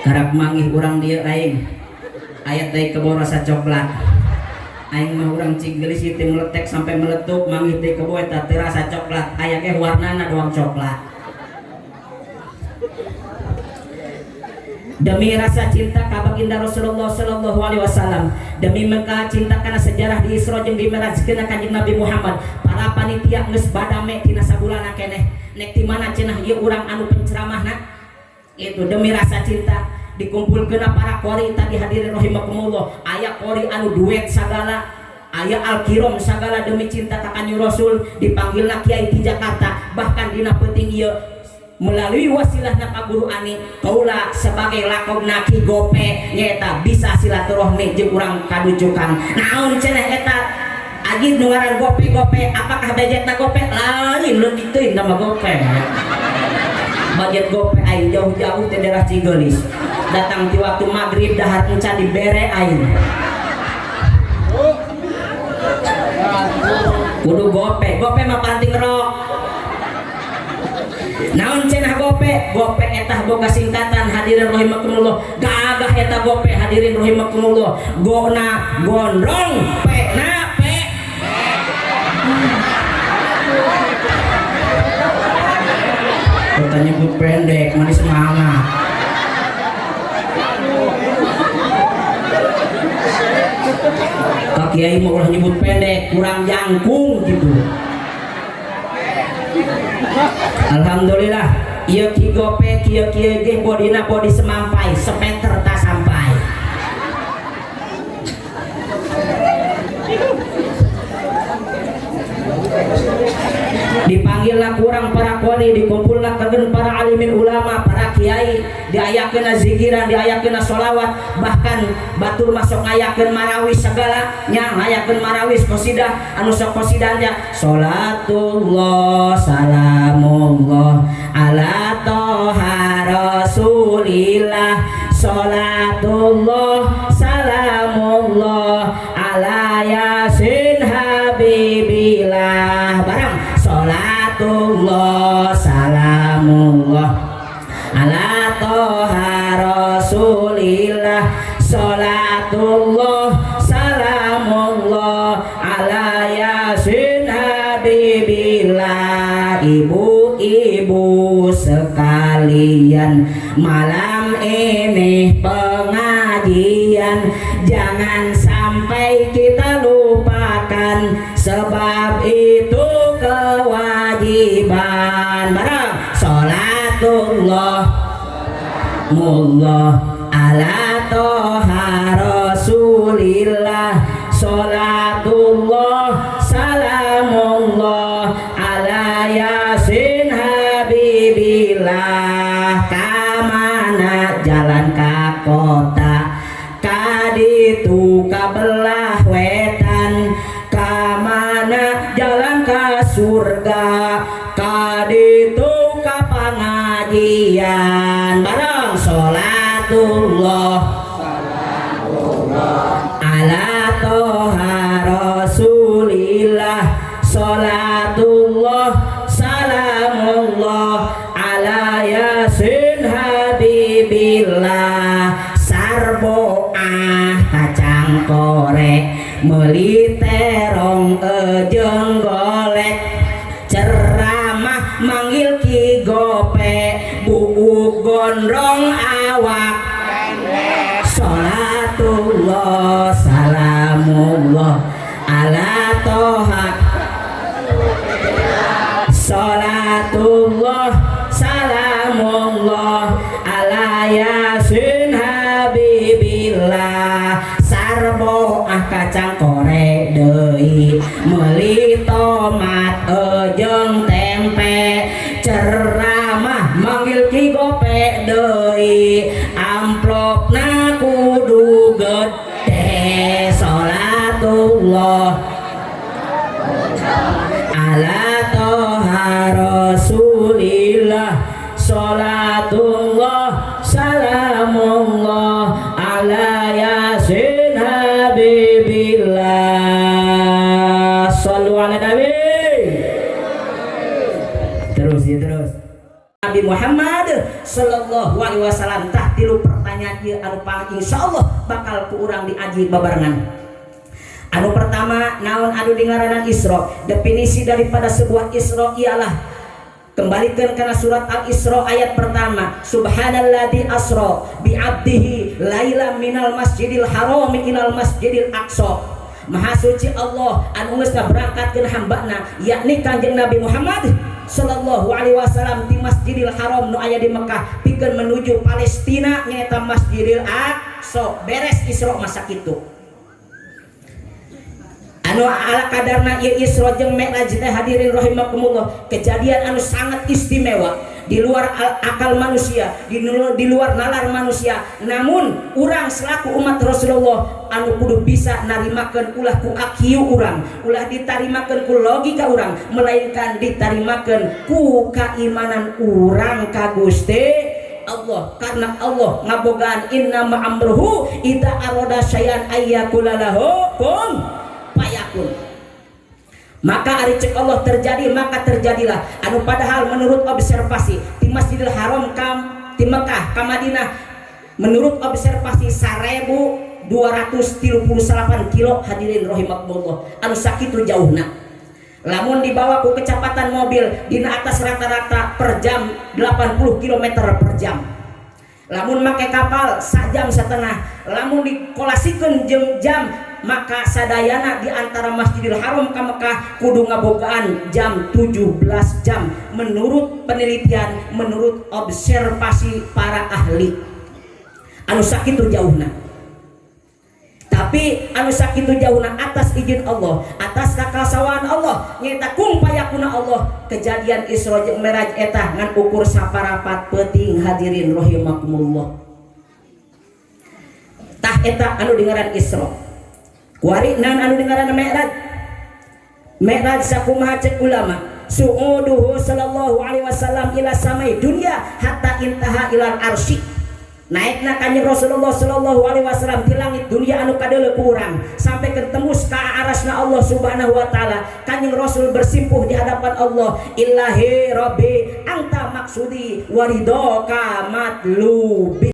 Karap manggih urang dia aing ayat dari kebo rasa coklat aing mah urang cigelis itu meletek sampai meletup manggih dari kebo eta teu rasa coklat aya ge warnana doang coklat. Demi rasa cinta ka baginda Rasulullah sallallahu alaihi wasallam, demi mereka cinta kana sejarah di Isra jeung di Mi'rajkeun Kanjeng Nabi Muhammad, para panitia geus badame tina sabulana keneh nek di mana cenah ieu urang anu penceramahna. Itu demi rasa cinta dikumpulkeun para qori tadi hadirin rahimakumullah, aya qori anu duet sagala, aya al-kiram sagala demi cinta ka Kanjeng Rasul dipanggilna kiai di Jakarta, bahkan dina peuting ieu melalui wasilahna ka guru ani kaula sebagai lakobna Ki Gope nyaeta bisa silaturahmi jeung urang kadujukan. Naon cenah eta agi nu ngaran Gope apakah budgetna Gope lain leutik teuing nama Gope. Budget Gope aing jauh-jauh ke daerah Cigelis, datang di waktu maghrib dahar encan dibere aing kudu Gope mah panting rok. Naon cenah Gope eta boga singkatan hadirin rahimakumullah, gagah eta Gope hadirin rahimakumullah, gona gondrong pe na pe. Kota nyebut pendek manis semangat. Kak Kiai mau ulah nyebut pendek kurang jangkung gitu. Alhamdulillah ieu Ki Gope kieu ge bodina bodi semampai semeter tak sampai. Dipanggilna kurang para qori, dikumpulna keun para alimin ulama, para kiai, diayakeun zikiran, diayakeun sholawat, bahkan batur masuk ngayakeun marawis segala nya ngayakeun marawis qasidah anu sok qasidahnya sholatullah salamullah ala toha rasulillah sholatullah salamullah ala yasin habibillah barang sholatullah salamullah ala toha rasulillah sholatullah salamullah ala yasin habibillah. Ibu-ibu sekalian, malam ini pengajian jangan sampai kita lupakan, sebab itu kewajiban. Barang sholatullah mullah ala toha rasulillah sholatullah salamullah ala yasin habibillah. Kamana jalan ka kota kaditu kabelah wetan, kamana jalan ka surga kaditu ka pangajian. Barang sholatullah ala toha rasulillah sholatullah salamullah ala yasin habibillah. Sarboah kacang korek meuli terong jeung golek, ceramah manggil Ki Gope buuk gondrong awak. Sholatullah salamullah ala toha sholatullah salamullah ala yasin habibillah. Sarboah kacang korek deui meuli tomat jeung tempe, ceramah manggil Ki Gope deui amplopna kudu gede. Sholatullah ala toha rasulillah sholatullah salamullah ala yasin habibillah. Shallu ala nabi. Terus Nabi Muhammad sallallahu alaihi wasallam tah 3 pertanyaan ieu anu pang insyaallah bakal ku urang diaji babarengan. Anu pertama, naon anu dingaranan Isra? Definisi daripada sebuah Isra ialah, kembalikan karena surat Al-Isra ayat pertama, subhanalladzi asra bi 'abdihi lailan minal masjidil haram ilal masjidil aqsa. Maha suci Allah anu geus berangkatkeun hambana yakni Kanjeng Nabi Muhammad sallallahu alaihi wasallam di Masjidil Haram nu aya di Mekah pikeun menuju Palestina nyaeta Masjidil Aqsa. Beres Isra masa kitu. Anu ala kadarna ieu Isra jeung Mi'raj teh hadirin rahimakumullah, kejadian anu sangat istimewa di luar akal manusia, di luar nalar manusia. Namun urang selaku umat Rasulullah anu kudu bisa narimakeun ulah ku akiu urang, ulah ditarimakeun ku logika urang, melainkan ditarimakeun ku keimanan urang ka Gusti Allah. Karena Allah ngabogaan inna ma'amruhu idza arada syai'an ayyakula lahu kun fayakun. Maka ari cek Allah terjadi maka terjadilah. Anu padahal menurut observasi di Masjidil Haram di Mekah ka Madinah menurut observasi 1238 kilo hadirin rahimakumullah, anu sakitu jauhna. Lamun dibawa ku kecepatan mobil dina atas rata-rata per jam 80 km per jam. Lamun make kapal 1 jam setengah, lamun dikolasikan jam maka sadayana di antara Masjidil Haram ka Mekah kudu ngabogaan jam 17 jam menurut penelitian, menurut observasi para ahli. Anu sakitu jauhna. Tapi anu sakitu jauhna atas izin Allah, atas kakasawaan Allah, nyaeta kung payakuna Allah. Kejadian Isra jeung Mi'raj eta ngan ukur saparapat peuting hadirin rahimakumullah. Tah eta anu dingaran Isra. Kuari naon anu dingaran Mi'raj? Mi'raj sakumaha cek ulama, su'uduhu sallallahu alaihi wasallam ila samai dunya hatta intaha ilal arsy. Naikna Kanjeng Rasulullah sallallahu alaihi wasallam di langit dunia anu kadeuleu ku urang sampai ketemu ka arasna Allah subhanahu wa taala. Kanjeng Rasul bersimpuh di hadapan Allah, illahi rabbi anta maksudi waridaka matlubi.